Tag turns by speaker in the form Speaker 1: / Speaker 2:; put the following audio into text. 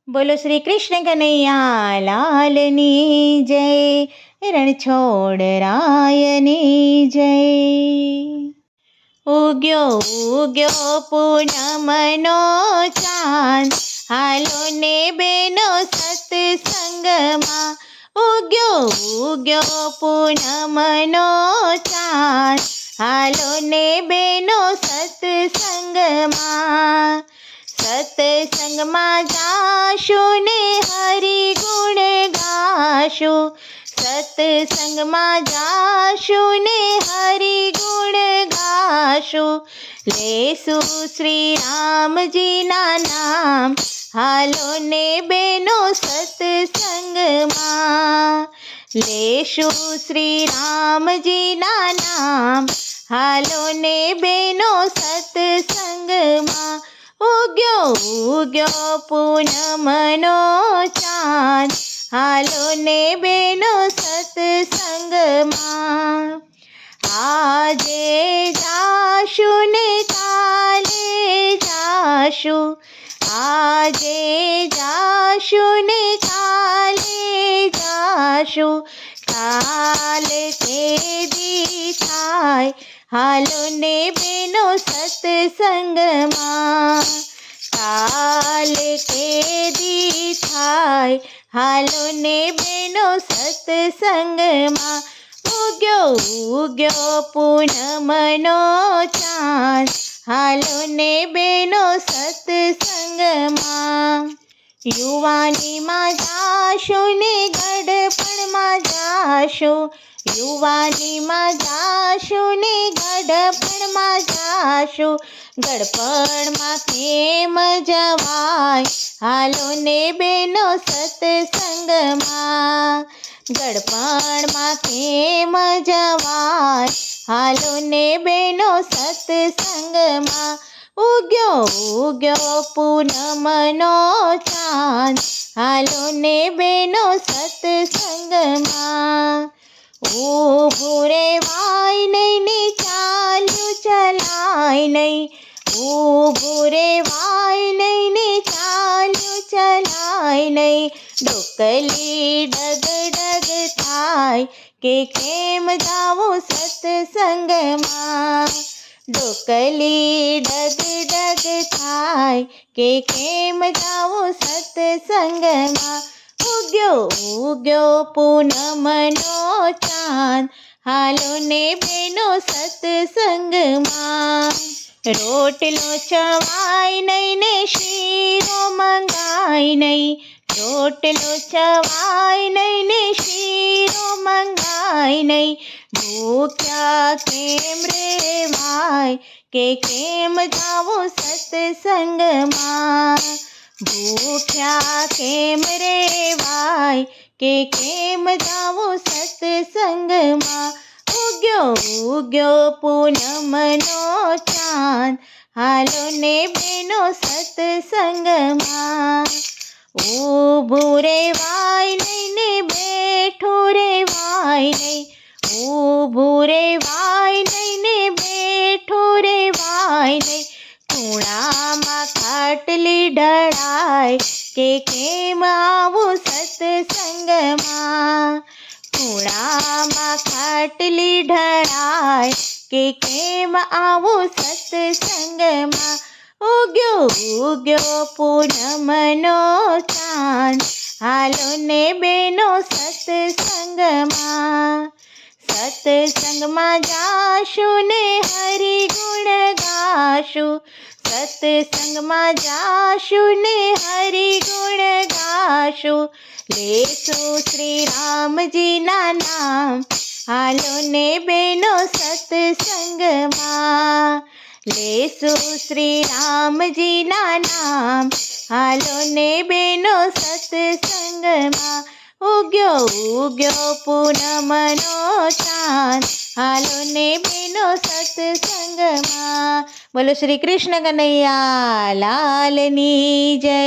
Speaker 1: બોલો શ્રી કૃષ્ણ કનૈયા લાલની જય, રણછોડ રાયની જય. ઉગ્યો ઉગ્યો પૂનમનો ચાંદ, હાલો ને બેનો સત્સંગમાં. ઉગ્યો ઉગ્યો પૂનમનો ચાંદ, હાલો ને બેનો સત્સંગમાં. સત્સંગમાં જાશું ને હરિ ગુણ ગાશું. સત્સંગમાં જાશું ને હરિ ગુણ ગાશું. લેશું શ્રી રામજીના નામ, હાલો ને બેનો સત્સંગમાં. લેશું શ્રી રામજીના નામ, હાલો ને બેનો સત્સંગમાં. ઉગ્યો ઉગ્યો પૂનમનો ચાંદ, હાલો ને બેનો સત્સંગમાં. આજે જાશું ને કાલે જાશું. આજે જાશું ને કાલે જાશું. કાલે કેદી થાય, હાલો ને બેનો સત્સંગમાં. કાલે કેદી થાય, હાલો ને બેનો સત્સંગમાં. ઉગ્યો ઉગ્યો પૂનમનો ચાંદ, હાલો ને બેનો સત્સંગમાં. યુવાનીમાં જાશું ને ગડપણમાં જાશું. યુવાનીમાં જાશું ને ગડપણમાં જાશું. ગડપણમાં કેમ જવાય, હાલો ને બેનો સત્સંગમાં. ગડપણમાં કેમ જવાય, હાલો ને બેનો સત્સંગમાં. ઉગ્યો ઉગ્યો પૂનમનો ચાંદ, હાલો ને બેનો સત્સંગમાં. ઊભું રેવાય નહીં ને ચાલ્યું ચલાય નહીં. ઊભું રેવાય નહીં ને ચાલ્યું ચલાય નહીં. ડોકલી ડગ ડગ થાય કે કેમ જાવું સત્સંગમાં. ડોકલી ડગ ડગ થાય કે કેમ જાવું સત્સંગમાં. ઉગ્યો ઉગ્યો પૂનમનો ચાંદ, હાલો ને બેનો સત્સંગમાં. રોટલો ચવાય નહીં ને શીરો મંગાય નહીં. રોટલો ચવાય નહીં ને શીરો મંગાય નહીં. ભૂખ્યા કેમ રેવાય કે કેમ જાવું સત્સંગમાં. ભૂખ્યા કેમ રેવાય કે કેમ જાવું સત્સંગમાં. ઉગ્યો ઉગ્યો પૂનમનો ચાંદ, હાલો ને બેનો સત્સંગમાં. ઊભું રેવાય નહીં ને બેઠું રેવાય નહીં. ઊભું રેવાય નહીં ને બેઠું રેવાય નહીં. ખૂણામાં ખાટલી ઢળાય કે કેમ આવું સત્સંગમાં. ખૂણામાં ખાટલી ઢળાય કે કેમ આવું સત્સંગમાં. ઉગ્યો ઉગ્યો પૂનમનો ચાંદ, હાલો ને બેનો સત્સંગમાં. સત્સંગમાં જાશું ને હરિ ગુણ ગાશું. સત્સંગમાં જાશું ને હરિ ગુણ ગાશું. લેશું શ્રી રામજીના નામ, હાલો ને બેનો સત્સંગમાં. લેશું શ્રી રામજીના નામ, હાલો ને બેનો સત્સંગમાં. ઉગ્યો ઉગ્યો પૂનમનો ચાંદ, હાલો ને બેનો સત્સંગમાં. બોલો શ્રી કૃષ્ણ કનૈયા લાલની જય.